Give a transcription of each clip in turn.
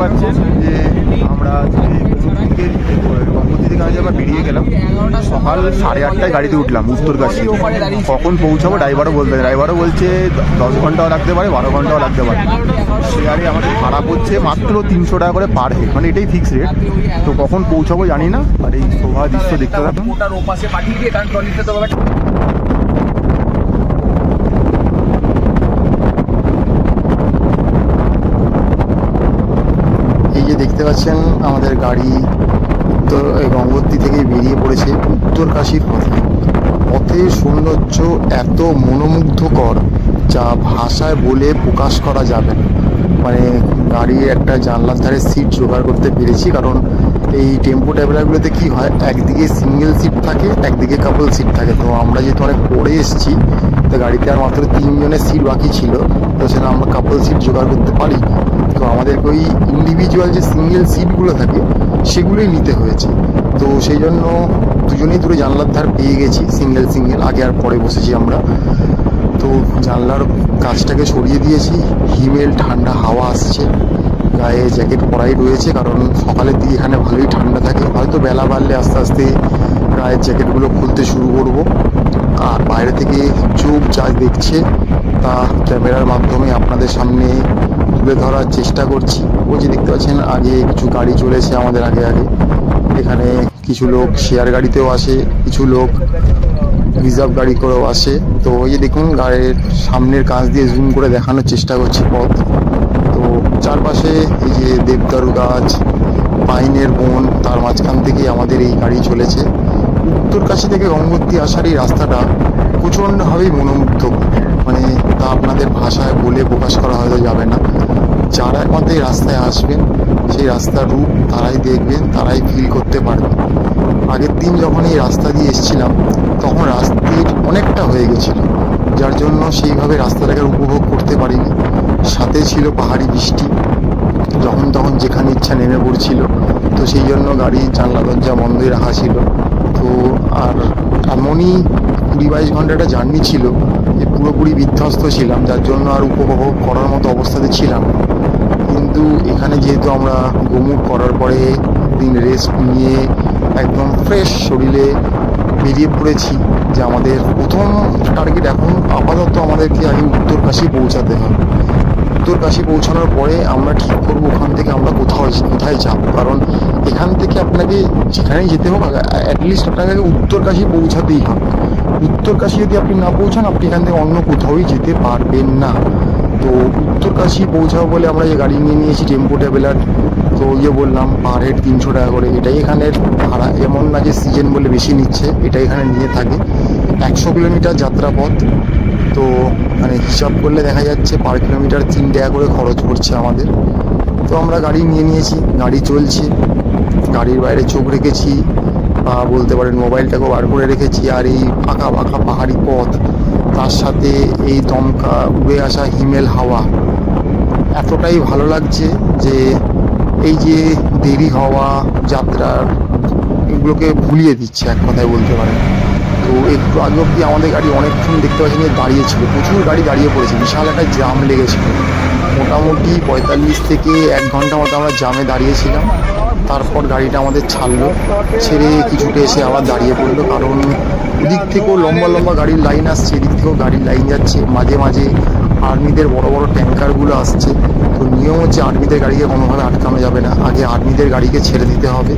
পাচ্ছেন যে আমরা গঙ্গোত্রী থেকে আমরা বেরিয়ে গেলাম সকাল 8:30টায় গাড়িতে উঠলাম উত্তরকাশী। কখন পৌঁছাবো ড্রাইভারও বলছে 10 ঘন্টাও লাগতে পারে, 12 ঘন্টাও লাগতে পারে। শেয়ারে আমাদের ভাড়া পড়ছে মাত্র 300 টাকা করে পার হেড, মানে এটাই ফিক্স রেট। তো কখন পৌঁছাবো জানি না। আর এই শোভা দৃশ্য দেখতে থাকুন। এই যে দেখতে পাচ্ছেন আমাদের গাড়ি গঙ্গোত্রী থেকে বেরিয়ে পড়েছে উত্তরকাশীর পথে। পথের সৌন্দর্য এত মনোমুগ্ধকর যা ভাষায় বলে প্রকাশ করা যাবে না। মানে গাড়ির একটা জানলার ধারে সিট জোগাড় করতে পেরেছি, কারণ এই টেম্পো ট্রাভেলারগুলোতে কী হয়, একদিকে সিঙ্গেল সিট থাকে, একদিকে কাপল সিট থাকে। তো আমরা যেহেতু অনেক পরে এসেছি, তো গাড়িতে আর মাত্র 3 জনের সিট বাকি ছিল, তো সেটা আমরা কাপল সিট জোগাড় করতে পারি। তো আমাদেরকে ওই ইন্ডিভিজুয়াল যে সিঙ্গেল সিটগুলো থাকে সেগুলোই নিতে হয়েছে। তো সেই জন্য দুজনেই দূরে জানলার ধার পেয়ে গেছি, সিঙ্গেল আগে আর পরে বসেছি আমরা। তো জানলার কাজটাকে সরিয়ে দিয়েছি, হিমেল ঠান্ডা হাওয়া আসছে, গায়ে জ্যাকেট পরাই রয়েছে, কারণ সকালের দিকে এখানে ভালোই ঠান্ডা থাকে। হয়তো বেলা বাড়লে আস্তে আস্তে গায়ের জ্যাকেটগুলো খুলতে শুরু করব। আর বাইরে থেকে চোখ যা দেখছে তা ক্যামেরার মাধ্যমে আপনাদের সামনে তুলে ধরার চেষ্টা করছি। ওই যে দেখতে পাচ্ছেন আগে কিছু গাড়ি চলেছে আমাদের আগে। এখানে কিছু লোক শেয়ার গাড়িতেও আসে, কিছু লোক রিজার্ভ গাড়ি করেও আসে। তো ওই যে দেখুন গাড়ির সামনের কাঁচ দিয়ে জুম করে দেখানোর চেষ্টা করছি পথ। তো চারপাশে এই যে দেবদারু গাছ, পাইনের বন, তার মাঝখান থেকে আমাদের এই গাড়ি চলেছে। উত্তরকাশী থেকে গঙ্গোত্রী আসার এই রাস্তাটা প্রচণ্ডভাবেই মনোমুগ্ধকর, মানে তা আপনাদের ভাষায় বলে প্রকাশ করা হয়তো যাবে না। যারা একমাত্র এই রাস্তায় আসবেন, সেই রাস্তার রূপ তারাই দেখবেন, তারাই ফিল করতে পারবেন। আগের দিন যখন এই রাস্তা দিয়ে এসেছিলাম তখন রাস্তার অনেকটা হয়ে গেছিল, যার জন্য সেইভাবে রাস্তাটাকে উপভোগ করতে পারিনি। সাথে ছিল পাহাড়ি বৃষ্টি, যখন তখন যেখানে ইচ্ছা নেমে পড়ছিল। তো সেই জন্য গাড়ির জানলা দরজা বন্ধই রাখা ছিল। তো আর এমনই 20-22 ঘন্টাটা জার্নি ছিল যে পুরোপুরি বিধ্বস্ত ছিলাম, যার জন্য আর উপভোগ করার মতো অবস্থাতে ছিলাম। কিন্তু এখানে যেহেতু আমরা গোমুখ করার পরে দিন রেস্ট নিয়ে একদম ফ্রেশ শরীরে বেরিয়ে পড়েছি, যে আমাদের প্রথম টার্গেট এখন আপাতত আমাদেরকে আগে উত্তরকাশী পৌঁছাতে হবে। উত্তরকাশী পৌঁছানোর পরে আমরা ঠিক করবো ওখান থেকে আমরা কোথায় যাব। কারণ এখান থেকে আপনাকে যেখানেই যেতে হোক অ্যাটলিস্ট আপনাকে উত্তরকাশী পৌঁছাতেই হবে। উত্তরকাশী যদি আপনি না পৌঁছান, আপনি এখান থেকে অন্য কোথাওই যেতে পারবেন না। তো উত্তরকাশী পৌঁছাবো বলে আমরা যে গাড়ি নিয়ে নিয়েছি টেম্পো ট্রাভেলার, তো ইয়ে বললাম পার হেড 300 টাকা করে, এটাই এখানের ভাড়া। এমন না যে সিজন বলে বেশি নিচ্ছে, এটা এখানে নিয়ে থাকে। 100 কিলোমিটার যাত্রাপথ, তো মানে হিসাব করলে দেখা যাচ্ছে পার কিলোমিটার 3 টাকা করে খরচ পড়ছে আমাদের। তো আমরা গাড়ি নিয়ে নিয়েছি, গাড়ি চলছে, গাড়ির বাইরে চোখ রেখেছি, বা বলতে পারেন মোবাইলটাকেও বার করে রেখেছি। আর এই ফাঁকা ফাঁকা পাহাড়ি পথ, তার সাথে এই দমকা উড়ে আসা হিমেল হাওয়া এতটাই ভালো লাগছে যে এই যে দেরি হওয়া যাত্রার এগুলোকে ভুলিয়ে দিচ্ছে, এক কথায় বলতে পারেন। তো একটু আগে অবধি আমাদের গাড়ি অনেকক্ষণ দেখতে পাচ্ছি যে দাঁড়িয়েছিল, প্রচুর গাড়ি দাঁড়িয়ে পড়েছে, বিশাল একটা জাম লেগেছিল। মোটামুটি 45 থেকে 1 ঘন্টা মতো আমরা জামে দাঁড়িয়েছিলাম। তারপর গাড়িটা আমাদের ছাড়লো, ছেড়ে কিছুটা এসে আবার দাঁড়িয়ে পড়লো, কারণ এদিক থেকেও লম্বা লম্বা গাড়ির লাইন আসছে, এদিক থেকেও গাড়ির লাইন যাচ্ছে। মাঝে মাঝে আর্মিদের বড় বড় ট্যাঙ্কারগুলো আসছে। তো নিয়ম হচ্ছে আর্মিদের গাড়িকে কোনোভাবে আটকানো যাবে না, আগে আর্মিদের গাড়িকে ছেড়ে দিতে হবে।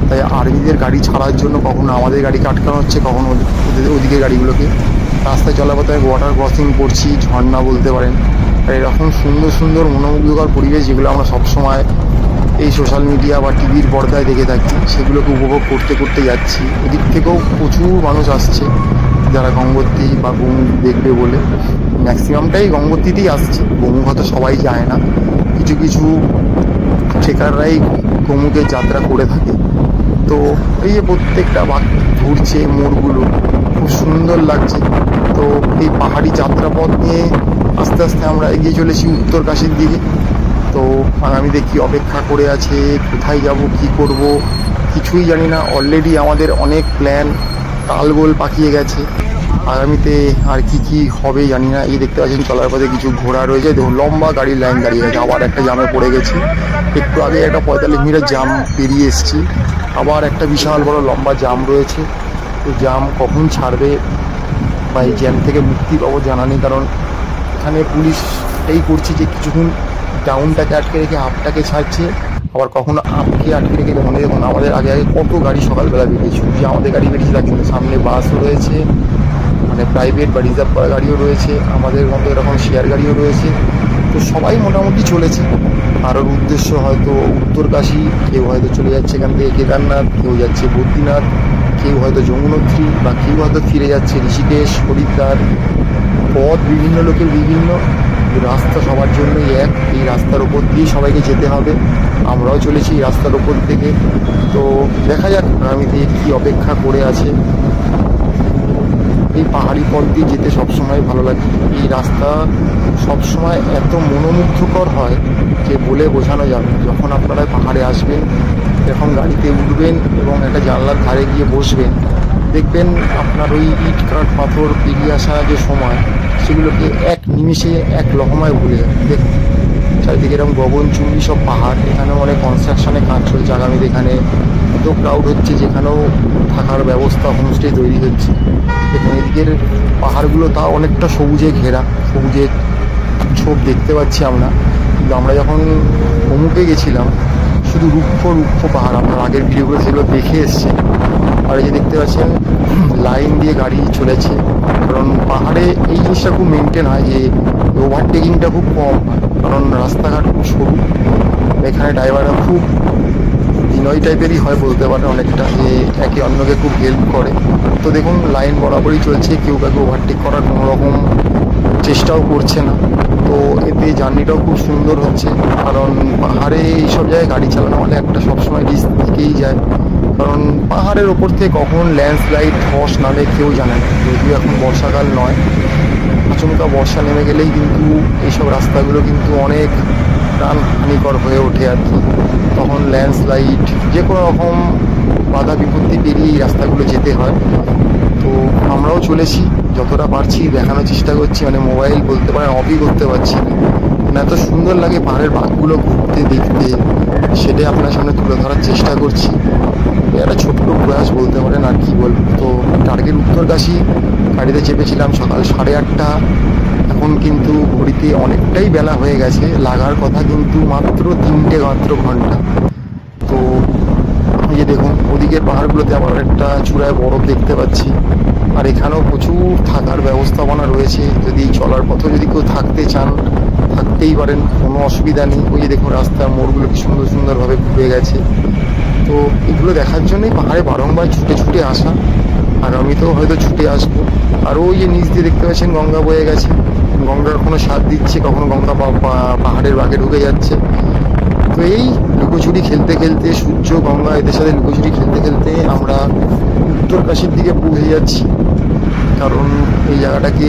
তাই আর্মিদের গাড়ি ছাড়ার জন্য কখনো আমাদের গাড়িকে আটকানো হচ্ছে, কখনো ওদিকে গাড়িগুলোকে। রাস্তায় চলাপথে ওয়াটার ক্রসিং করছি, ঝর্ণা বলতে পারেন। আর এরকম সুন্দর সুন্দর মনোমুগ্ধকর পরিবেশ যেগুলো আমরা সবসময় এই সোশ্যাল মিডিয়া বা টিভির পর্দায় দেখে থাকি, সেগুলোকে উপভোগ করতে করতে যাচ্ছি। এদিক থেকেও প্রচুর মানুষ আসছে যারা গঙ্গোত্রী বা গোমুখ দেখবে বলে। ম্যাক্সিমামটাই গঙ্গোত্রীতেই আসছে, গোমুখ হয়তো সবাই যায় না, কিছু কিছু ট্রেকাররাই গোমুখের যাত্রা করে থাকে। তো এই যে প্রত্যেকটা ঘুরছে মোড়গুলো, খুব সুন্দর লাগছে। তো এই পাহাড়ি যাত্রাপথ নিয়ে আস্তে আস্তে আমরা এগিয়ে চলেছি উত্তরকাশীর দিকে। তো আগামীতে কি অপেক্ষা করে আছে, কোথায় যাব, কি করব, কিছুই জানি না। অলরেডি আমাদের অনেক প্ল্যান তালগোল পাকিয়ে গেছে। আগামীতে আর কি কি হবে জানি না। এই দেখতে পাচ্ছেন চলার পথে কিছু ঘোড়া রয়েছে, দেখুন লম্বা গাড়ির লাইন দাঁড়িয়ে আছে। আবার একটা জামে পড়ে গেছি, একটু আগে একটা 45 মিনিটের জাম পেরিয়ে এসেছি, আবার একটা বিশাল বড় লম্বা জাম রয়েছে। তো জাম কখন ছাড়বে বা এই জ্যাম থেকে মুক্তি পাবো জানা নেই, কারণ এখানে পুলিশ এই করছে যে কিছুক্ষণ ডাউনটাকে আটকে রেখে আপটাকে ছাড়ছে, আবার কখনো আপকে আটকে রেখে দেখুন আমাদের আগে আগে কত গাড়ি সকালবেলা বেরিয়েছে। যে আমাদের গাড়ি বেরিয়েছে তার কিন্তু সামনে বাসও রয়েছে, মানে প্রাইভেট বা রিজার্ভ করা গাড়িও রয়েছে, আমাদের মতো এরকম শেয়ার গাড়িও রয়েছে। তো সবাই মোটামুটি চলেছে। কারোর উদ্দেশ্য হয়তো উত্তরকাশী, কেউ হয়তো চলে যাচ্ছে এখান থেকে কেদারনাথ, কেউ যাচ্ছে বদ্রীনাথ, কেউ হয়তো যমুনোত্রী, বা কেউ হয়তো ফিরে যাচ্ছে ঋষিকেশ, হরিদ্বার। পথ বিভিন্ন লোকের বিভিন্ন, রাস্তা সবার জন্যই এক। এই রাস্তার ওপর দিয়েই সবাইকে যেতে হবে, আমরাও চলেছি এই রাস্তার ওপর থেকে। তো দেখা যাক আগামীতে কী অপেক্ষা করে আছে। এই পাহাড়ি পথ দিয়ে যেতে সবসময় ভালো লাগে। এই রাস্তা সবসময় এত মনোমুগ্ধকর হয় যে বলে বোঝানো যাবে না। যখন আপনারা পাহাড়ে আসবেন, যখন গাড়িতে উঠবেন এবং একটা জানলার ধারে গিয়ে বসবেন, দেখবেন আপনার ওই ইট কাঠ পাথর পেরিয়ে আসা যে সময়, সেগুলোকে এক নিমিষে এক লহমায় ভুলে যাবে। দেখুন চারিদিকে এরকম গগনচুম্বী সব পাহাড়, এখানেও অনেক কনস্ট্রাকশনের কাজ চলছে। আগামীতে এখানে এত ক্রাউড হচ্ছে যেখানেও থাকার ব্যবস্থা হোমস্টে তৈরি হচ্ছে। এখানে এদিকের পাহাড়গুলো তাও অনেকটা সবুজে ঘেরা, সবুজের ছোপ দেখতে পাচ্ছি আমরা। কিন্তু আমরা যখন অমুকে গেছিলাম শুধু রুক্ষ রুক্ষ পাহাড়, আপনার আগের ভিডিওগুলো সেগুলো দেখে এসছে। আর এই যে দেখতে পাচ্ছেন লাইন দিয়ে গাড়ি চলেছে, কারণ পাহাড়ে এই জিনিসটা খুব মেনটেন হয় যে ওভারটেকিংটা খুব কম হয়, কারণ রাস্তাঘাট খুব সরু। এখানে ড্রাইভাররা খুব বিনয় টাইপেরই হয় বলতে পারে অনেকটা, যে একে অন্যকে খুব হেল্প করে। তো দেখুন লাইন বরাবরই চলছে, কেউ কাউকে ওভারটেক করার কোনো রকম চেষ্টাও করছে না। তো এতে জার্নিটাও খুব সুন্দর হচ্ছে, কারণ পাহাড়ে এইসব জায়গায় গাড়ি চালানো মানে একটা সবসময় রিস্ক থেকেই যায়, কারণ পাহাড়ের ওপর থেকে কখন ল্যান্ডস্লাইড ধস নামে কেউ জানে না। যদিও এখন বর্ষাকাল নয়, আচমকা বর্ষা নেমে গেলেই কিন্তু এইসব রাস্তাগুলো কিন্তু অনেক প্রাণহানিকর হয়ে ওঠে আর কি। তখন ল্যান্ডস্লাইড যে কোনো রকম বাধা বিপত্তি পেরিয়ে এই রাস্তাগুলো যেতে হয়। তো আমরাও চলেছি, যতটা পারছি দেখানোর চেষ্টা করছি, মানে মোবাইল বলতে পারেন অফই করতে পারছি না। এত সুন্দর লাগে পাহাড়ের বাঘগুলো ঘুরতে দেখতে, সেটাই আপনার সামনে তুলে ধরার চেষ্টা করছি। একটা ছোট্ট প্রয়াস বলতে পারেন, আর কি বলবো। তো টার্গেট উত্তরকাশী, গাড়িতে চেপেছিলাম সকাল 8:30। এখন কিন্তু ঘড়িতে অনেকটাই বেলা হয়ে গেছে, লাগার কথা কিন্তু মাত্র 3টে ঘন্টা। তো এই যে দেখুন ওদিকের পাহাড়গুলোতে আবার একটা চূড়ায় বরফ দেখতে পাচ্ছি, আর এখানেও প্রচুর থাকার ব্যবস্থাপনা রয়েছে। যদি চলার পথে যদি কেউ থাকতে চান থাকতেই পারেন, কোনো অসুবিধা নেই। ওই যে দেখুন রাস্তার মোড়গুলো কি সুন্দর সুন্দরভাবে ঘুরে গেছে। তো এগুলো দেখার জন্যই পাহাড়ে বারংবার ছুটে ছুটে আসা, আগামীতেও হয়তো ছুটে আসবো। আর ওই যে নিচ দিয়ে দেখতে পাচ্ছেন গঙ্গা বয়ে গেছে, গঙ্গার কোনো স্বাদ দিচ্ছে, কখনো গঙ্গা পাহাড়ের বাঁকে ঢুকে যাচ্ছে। তো এই লুকোচুরি খেলতে খেলতে, সূর্য গঙ্গা এদের সাথে লুকোচুরি খেলতে খেলতে আমরা উত্তরকাশীর দিকে পৌঁছে যাচ্ছি। কারণ এই জায়গাটাকে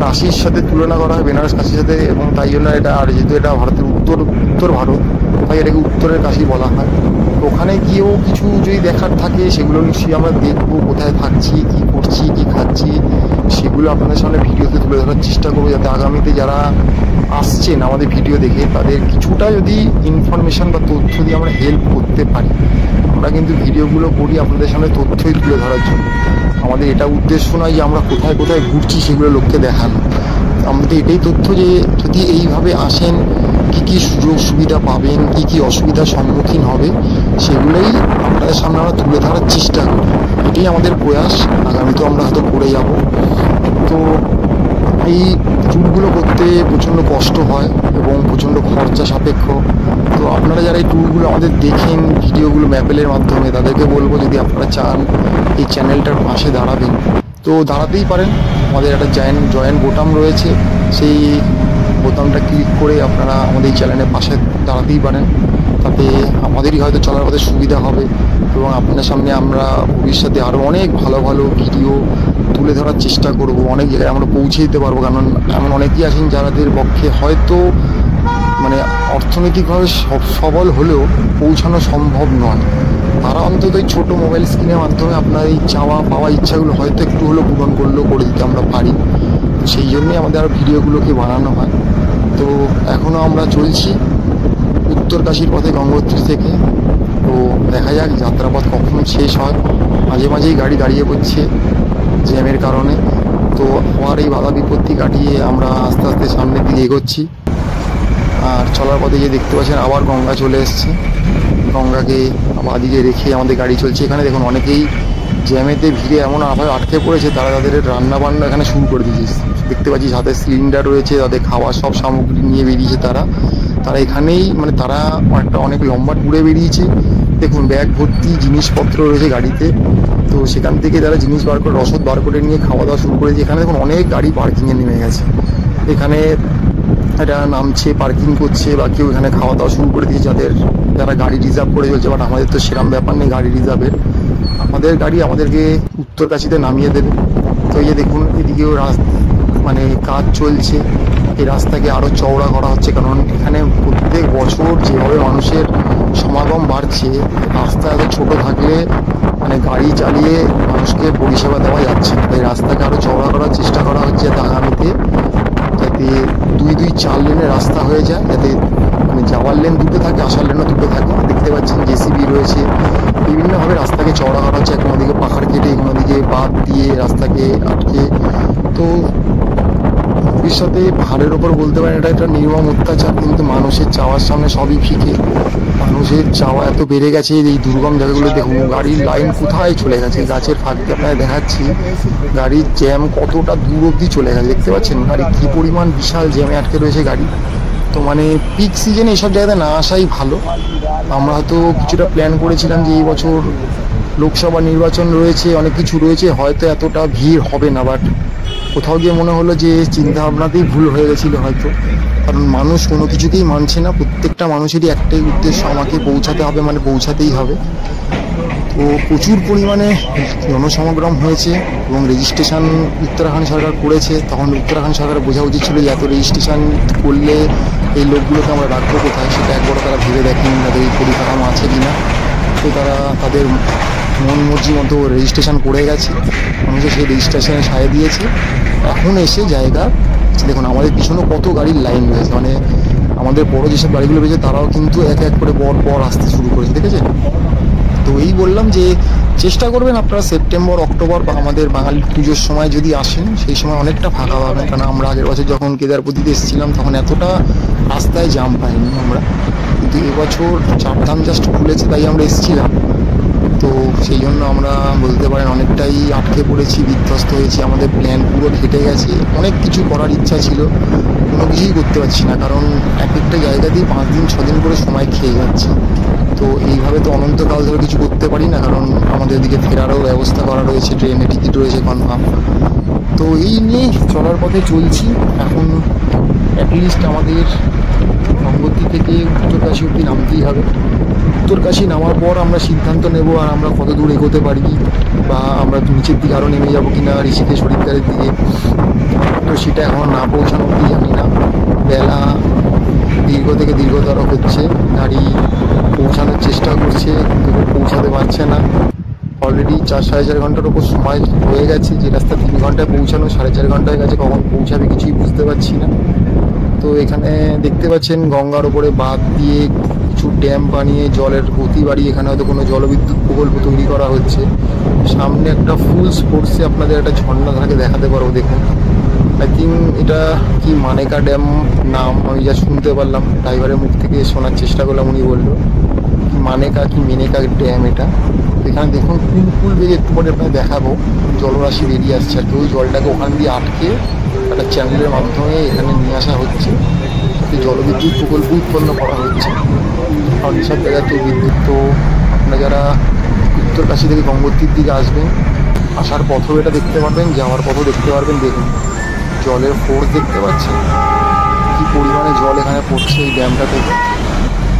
কাশীর সাথে তুলনা করা হয়, বেনারস কাশীর সাথে, এবং তাই জন্য এটা, আর যেহেতু এটা ভারতের উত্তর ভারত, তাই এটাকে উত্তরের কাশী বলা হয়। তো ওখানে গিয়েও কিছু যদি দেখার থাকে সেগুলো নিশ্চয়ই আমরা দেখবো, কোথায় থাকছি, কি করছি, কি খাচ্ছি, সেগুলো আপনাদের সামনে ভিডিওতে তুলে ধরার চেষ্টা করবো, যাতে আগামীতে যারা আসছেন আমাদের ভিডিও দেখে তাদের কিছুটা যদি ইনফরমেশান বা তথ্য দিয়ে আমরা হেল্প করতে পারি। আমরা কিন্তু ভিডিওগুলো করি আপনাদের সামনে তথ্যই তুলে ধরার জন্য। আমাদের এটা উদ্দেশ্য নয় যে আমরা কোথায় কোথায় ঘুরছি সেগুলো লোককে দেখানো। আমাদের এটাই তথ্য যে যদি এইভাবে আসেন কী কী সুযোগ সুবিধা পাবেন, কী কী অসুবিধার সম্মুখীন হবে, সেগুলোই আপনাদের সামনে আমরা তুলে ধরার চেষ্টা করি। এটাই আমাদের প্রয়াস, আগামীতেও আমরা হয়তো করে যাব। তো এই ট্যুরগুলো করতে প্রচণ্ড কষ্ট হয় এবং প্রচণ্ড খরচা সাপেক্ষ। তো আপনারা যারা এই ট্যুরগুলো আমাদের দেখেন ভিডিওগুলো ম্যাপেলের মাধ্যমে, তাদেরকে বলবো যদি আপনারা চান এই চ্যানেলটার পাশে দাঁড়াবেন তো দাঁড়াতেই পারেন। আমাদের একটা জয়েন বোতাম রয়েছে, সেই বোতামটা ক্লিক করে আপনারা আমাদের এই চ্যানেলের পাশে দাঁড়াতেই পারেন। তাতে আমাদেরই হয়তো চলার পথে সুবিধা হবে, এবং আপনার সামনে আমরা ভবিষ্যতে আরও অনেক ভালো ভালো ভিডিও তুলে ধরার চেষ্টা করব, অনেক জায়গায় আমরা পৌঁছে দিতে পারবো। কারণ এমন অনেকেই আছেন যাদের পক্ষে হয়তো মানে অর্থনৈতিকভাবে সবল হলেও পৌঁছানো সম্ভব নয়। তারা অন্তত এই ছোটো মোবাইল স্ক্রিনের মাধ্যমে আপনার এই চাওয়া পাওয়া ইচ্ছাগুলো হয়তো একটু হলেও পূরণ করলেও করে দিতে আমরা পারি। তো সেই জন্যই আমাদের আর ভিডিওগুলোকে বানানো হয়। তো এখনও আমরা চলছি উত্তরকাশীর পথে গঙ্গোত্রী থেকে। তো দেখা যাক যাত্রাপথ কখন শেষ হয়। মাঝে মাঝেই গাড়ি দাঁড়িয়ে পড়ছে জ্যামের কারণে। তো আবার এই বাধা বিপত্তি কাটিয়ে আমরা আস্তে আস্তে সামনের দিকে এগোচ্ছি। আর চলার পথে যে দেখতে পাচ্ছেন আবার গঙ্গা চলে এসছে। গঙ্গাকে বাদিকে রেখে আমাদের গাড়ি চলছে। এখানে দেখুন অনেকেই জ্যামেতে ভিড়ে এমন আটকে পড়েছে, তারা তাদের রান্না বান্না এখানে শুরু করে দিয়েছে। দেখতে পাচ্ছি হাতে সিলিন্ডার রয়েছে, তাদের খাওয়ার সব সামগ্রী নিয়ে বেরিয়েছে তারা এখানেই মানে তারা একটা অনেক লম্বা ট্যুরে বেরিয়েছে। দেখুন ব্যাগ ভর্তি জিনিসপত্র রয়েছে গাড়িতে। তো সেখান থেকে তারা জিনিস বার করে রসদ বার করে নিয়ে খাওয়া দাওয়া শুরু করেছে। এখানে দেখুন অনেক গাড়ি পার্কিংয়ে নেমে গেছে। এখানে এটা নামছে, পার্কিং করছে, বা কেউ এখানে খাওয়া দাওয়া শুরু করে দিয়েছে যারা গাড়ি রিজার্ভ করে চলছে। বাট আমাদের তো সেরকম ব্যাপার নেই গাড়ি রিজার্ভের। আমাদের গাড়ি আমাদেরকে উত্তরকাশীতে নামিয়ে দেবে। তো এই যে দেখুন এদিকেও মানে কাজ চলছে। এই রাস্তাকে আরও চওড়া করা হচ্ছে, কারণ এখানে প্রত্যেক বছর যেভাবে মানুষের সমাগম বাড়ছে, রাস্তা এত ছোটো থাকলে মানে গাড়ি চালিয়ে মানুষকে পরিষেবা দেওয়া যাচ্ছে না। তাই রাস্তাকে আরও চওড়া করার চেষ্টা করা হচ্ছে, যাতে আগামীতে যাতে 2-4 লেনের রাস্তা হয়ে যায়, যাতে মানে যাওয়ার লেন দুটো থাকে, আসার লেনও দুটো থাকে। দেখতে পাচ্ছেন জেসিবি রয়েছে, বিভিন্নভাবে রাস্তাকে চওড়া করা হচ্ছে। কোনো দিকে পাহাড় কেটে, কোনো দিকে বাঁধ দিয়ে রাস্তাকে আটকে। তো ভবিষ্যতে পাহাড়ের ওপর বলতে পারেন এটা একটা নির্মম অত্যাচার, কিন্তু মানুষের চাওয়ার সামনে সবই ফিকে। মানুষের চাওয়া এত বেড়ে গেছে, এই দুর্গম জায়গাগুলো দেখুন গাড়ির লাইন কোথায় চলে গেছে। গাছের ফাঁক দিয়ে আপনাদের দেখাচ্ছি গাড়ির জ্যাম কতটা দূর অবধি চলে গেছে। দেখতে পাচ্ছেন গাড়ি কী পরিমাণ বিশাল জ্যামে আটকে রয়েছে গাড়ি। তো মানে পিক সিজনে এসব জায়গাতে না আসাই ভালো। আমরা হয়তো কিছুটা প্ল্যান করেছিলাম যে এই বছর লোকসভা নির্বাচন রয়েছে, অনেক কিছু রয়েছে, হয়তো এতটা ভিড় হবে না। বাট কোথাও গিয়ে মনে হলো যে চিন্তা ভাবনাতেই ভুল হয়ে গেছিলো হয়তো, কারণ মানুষ কোনো কিছুকেই মানছে না। প্রত্যেকটা মানুষেরই একটাই উদ্দেশ্য, আমাকে পৌঁছাতে হবে, মানে পৌঁছাতেই হবে। তো প্রচুর পরিমাণে জনসমাগম হয়েছে এবং রেজিস্ট্রেশন উত্তরাখণ্ড সরকার করেছে। তখন উত্তরাখণ্ড সরকার বোঝা উচিত ছিল যে এত রেজিস্ট্রেশন করলে এই লোকগুলোকে আমরা রাখবো কোথায়, সেটা একবার তারা ভেবে দেখেন তাদের এই পরিকাঠামো আছে কি না। তো তারা তাদের মন মর্জি মতো রেজিস্ট্রেশন করে গেছে, মানুষের সেই রেজিস্ট্রেশনে সায় দিয়েছে। এখন এসে জায়গা দেখুন আমাদের পিছনেও কত গাড়ির লাইন রয়েছে, মানে আমাদের বড় যেসব গাড়িগুলো রয়েছে তারাও কিন্তু এক এক করে পর আসতে শুরু করেছে, দেখেছেন। তো এই বললাম যে চেষ্টা করবেন আপনারা সেপ্টেম্বর অক্টোবর বা আমাদের বাঙালি পুজোর সময় যদি আসেন, সেই সময় অনেকটা ফাঁকা পাবেন। কারণ আমরা আগের বছর যখন কেদারপতিতে এসেছিলাম তখন এতটা রাস্তায় জাম পাইনি আমরা, কিন্তু এবছর চারধাম জাস্ট খুলেছে তাই আমরা এসেছিলাম। তো সেই জন্য আমরা বলতে পারেন অনেকটাই আটকে পড়েছি, বিধ্বস্ত হয়েছি, আমাদের প্ল্যান পুরো ঘেটে গেছে। অনেক কিছু করার ইচ্ছা ছিল, কোনো কিছুই করতে পারছি না, কারণ এক একটা জায়গাতেই 5 দিন 6 দিন করে সময় খেয়ে যাচ্ছে। তো এইভাবে তো অনন্তকাল ধরে কিছু করতে পারি না, কারণ আমাদের দিকে ফেরারও ব্যবস্থা করা রয়েছে, ট্রেনে টিকিট রয়েছে কনফার্ম। তো এই নিয়ে চলার পথে চলছি। এখন অ্যাটলিস্ট আমাদের গঙ্গোত্রী থেকে উত্তরকাশী অব্দি নামতেই হবে। উত্তরকাশী নামার পর আমরা সিদ্ধান্ত নেব আর আমরা কত দূর এগোতে পারি, বা আমরা নিচের দিকে আরও নেমে যাবো কিনা ঋষিকেশ হরিদ্বারের দিকে। তো সেটা এখন না পৌঁছানো অব্দি জানি না। বেলা দীর্ঘ থেকে দীর্ঘতর হচ্ছে, গাড়ি পৌঁছানোর চেষ্টা করছে কিন্তু পৌঁছাতে পারছে না। অলরেডি 4-4.5 ঘন্টার ওপর সময় হয়ে গেছে। যে রাস্তা 3 ঘন্টায় পৌঁছানো 4.5 ঘন্টায় গেছে, কখন পৌঁছাবে কিছুই বুঝতে পারছি না। তো এখানে দেখতে পাচ্ছেন গঙ্গার ওপরে বাঁধ দিয়ে কিছু ড্যাম বানিয়ে জলের গতি বাড়িয়ে এখানে হয়তো কোনো জলবিদ্যুৎ প্রকল্প তৈরি করা হচ্ছে। সামনে একটা ফুল স্পোর্টসে আপনাদের একটা ঝর্ণা থাকে দেখাতে পারবো, দেখুন। আই থিঙ্ক এটা কি মানেকা ড্যাম নাম, আমি যা শুনতে পারলাম, ড্রাইভারের মুখ থেকে শোনার চেষ্টা করলাম, উনি বললো মানেকা কি মেনেকা ড্যাম এটা। এখানে দেখুন কুল বেগে একটু পরে আপনাকে দেখাবো জলরাশি বেরিয়ে আসছে, আর ওই জলটাকে ওখান দিয়ে আটকে একটা চ্যানেলের মাধ্যমে এখানে নিয়ে আসা হচ্ছে, যাতে জলবিদ্যুৎ প্রকল্প উৎপন্ন করা হচ্ছে। কারণ এসব জায়গাতে বিদ্যুৎ, তো আপনারা যারা উত্তরকাশী থেকে গঙ্গোত্রীর দিকে আসবেন, আসার পথও এটা দেখতে পারবেন, যাওয়ার পথও দেখতে পারবেন। দেখুন জলের ফোর্স দেখতে পাচ্ছেন, কী পরিমাণে জল এখানে পড়ছে এই ড্যামটা থেকে।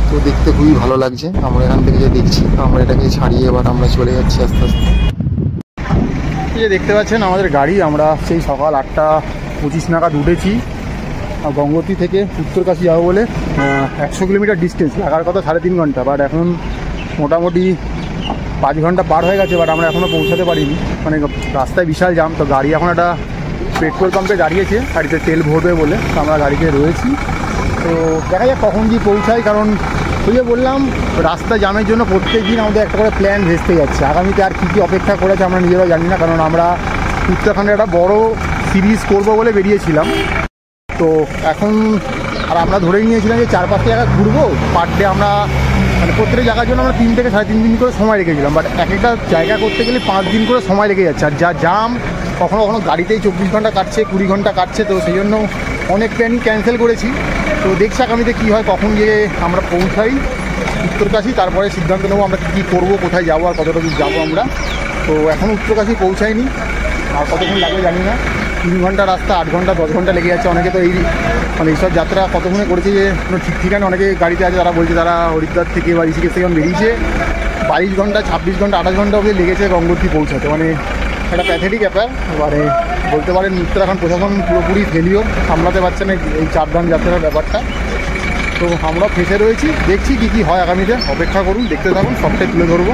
তো দেখতে খুবই ভালো লাগছে। আমরা এখান থেকে যে দেখছি, আমরা এটাকে ছাড়িয়ে এবার আমরা চলে যাচ্ছি আস্তে আস্তে। এই যে দেখতে পাচ্ছেন আমাদের গাড়ি, আমরা সেই সকাল 8:25 নাগাদ উঠেছি গঙ্গোত্রী থেকে উত্তরকাশী যাবো বলে। 100 কিলোমিটার ডিস্টেন্স, লাগার কথা 3.5 ঘন্টা, বাট এখন মোটামুটি 5 ঘন্টা পার হয়ে গেছে, বাট আমরা এখনও পৌঁছাতে পারিনি। মানে রাস্তায় বিশাল জাম, তো গাড়ি এখন একটা পেট্রোল পাম্পে দাঁড়িয়েছে গাড়িতে তেল ভরবে বলে, তো আমরা গাড়িতে রয়েছি। তো দেখা যাক কখন গিয়ে পৌঁছাই, কারণ ওই যে বললাম রাস্তা জামের জন্য প্রত্যেক দিন আমাদের একটা করে প্ল্যান ভেস্তে যাচ্ছে। আগামীতে আর কী কী অপেক্ষা করেছে আমরা নিজেরাও জানি না, কারণ আমরা উত্তরাখণ্ডে একটা বড় সিরিজ করব বলে বেরিয়েছিলাম। তো এখন আর আমরা ধরেই নিয়েছিলাম যে 4-5 জায়গা ঘুরবো পার ডে। আমরা মানে প্রত্যেকটা জায়গার জন্য আমরা 3 থেকে 3.5 দিন করে সময় রেখেছিলাম, বাট এক একটা জায়গা করতে গেলে 5 দিন করে সময় লেগে যাচ্ছে। আর যা জাম, কখনো কখনো গাড়িতেই 24 ঘন্টা কাটছে, 20 ঘন্টা কাটছে, তো সেই জন্য অনেক প্ল্যানই ক্যান্সেল করেছি। তো দেখছি আগামীতে কী হয়, কখন গিয়ে আমরা পৌঁছাই উত্তরকাশী, তারপরে সিদ্ধান্ত নেবো আমরা কী করবো, কোথায় যাবো আর কতটা দূর যাবো আমরা। তো এখন উত্তরকাশী পৌঁছাইনি, আর কতক্ষণ লাগবে জানি না। 3 ঘন্টা রাস্তা, 8 ঘন্টা 10 ঘন্টা লেগে যাচ্ছে। অনেকে তো এই মানে এইসব যাত্রা কতক্ষণে করেছে যে কোনো ঠিক ঠিকানা, অনেকে গাড়িতে আছে তারা বলছে তারা হরিদ্বার থেকে বা ঋষিকেশ থেকে বেরিয়েছে 22 ঘন্টা 26 ঘন্টা 28 ঘন্টা অবধি লেগেছে গঙ্গোত্রী পৌঁছাতে। মানে একটা প্যাথেটিক ব্যাপার। এবারে বলতে পারেন উত্তরাখণ্ড প্রশাসন পুরোপুরি ফেলিওর, সামলাতে পারছে না এই 4 ধাম যাত্রার ব্যাপারটা। তো আমরা ফেসে রয়েছি, দেখছি কী কী হয় আগামীতে। অপেক্ষা করুন, দেখতে থাকুন, সবটাই তুলে ধরবো।